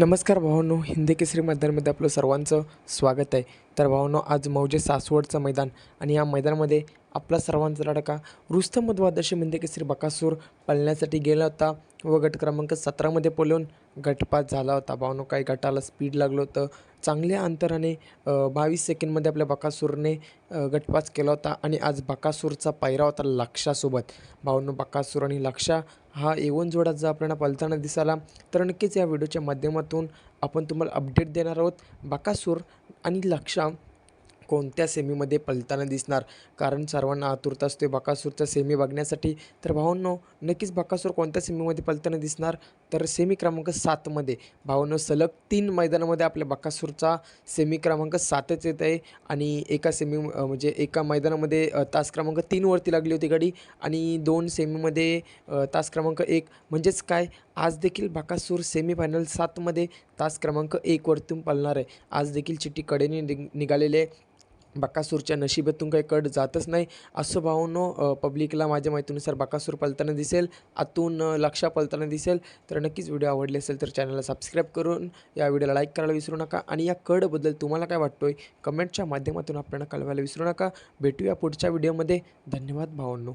नमस्कार भावांनो, हिंदी केसरी मैदानामध्ये आपलं सर्वांचं स्वागत आहे. तर भावांनो, आज मौजे सासवडचं मैदान आणि या मैदानामध्ये आपला सर्वांचा लाडका रुस्तम मधवादशी हिंदी केसरी बकासूर पळण्यासाठी गेला होता व गट क्रमांक 17मध्ये पळून गटपास झाला होता. भावांनो, काही गटाला स्पीड लागलं होतं. चांगल्या अंतराने 22 सेकंडमध्ये आपल्या बकासूरने गटपास केला होता आणि आज बकासूरचा पायरा होता लक्ष्यासोबत. भावांनो, बकासूर आणि लक्ष्या हा एवन जोडा जर आपल्याला पळताना दिसाला तर नक्कीच या व्हिडिओच्या माध्यमातून आपण तुम्हाला अपडेट देणार आहोत. बकासूर आणि लक्ष्या कोणत्या सेमीमध्ये पळताना दिसणार, कारण सर्वांना आतुरता असते बकासूरचा सेमी बघण्यासाठी. तर भावांनो, नक्कीच बकासूर कोणत्या सेमीमध्ये पळताना दिसणार, तर सेमी क्रमांक 7मध्ये. भावांनो, सलग 3 मैदानामध्ये आपल्या बकासूरचा सेमी क्रमांक 7च येत आहे आणि एका म्हणजे एका मैदानामध्ये तास क्रमांक 3वरती लागली होती गाडी आणि 2 सेमीमध्ये तास क्रमांक 1. म्हणजेच काय, आज देखील बकासूर सेमीफायनल 7मध्ये तास क्रमांक 1वरतून पळणार आहे. आज देखील चिठ्ठी कडेने निघालेले बकासूरच्या नशिबातून काही कट जातच नाही असं भावांनो पब्लिकला माझ्या माहितीनुसार बकासूर पळताना दिसेल, आतून लक्ष्या पळताना दिसेल. तर नक्कीच व्हिडिओ आवडले असेल तर चॅनलला सबस्क्राईब करून या व्हिडिओला लाईक करायला विसरू नका आणि या कडबद्दल तुम्हाला काय वाटतोय कमेंटच्या माध्यमातून आपल्याला कळवायला विसरू नका. भेटूया पुढच्या व्हिडिओमध्ये. धन्यवाद भावांनो.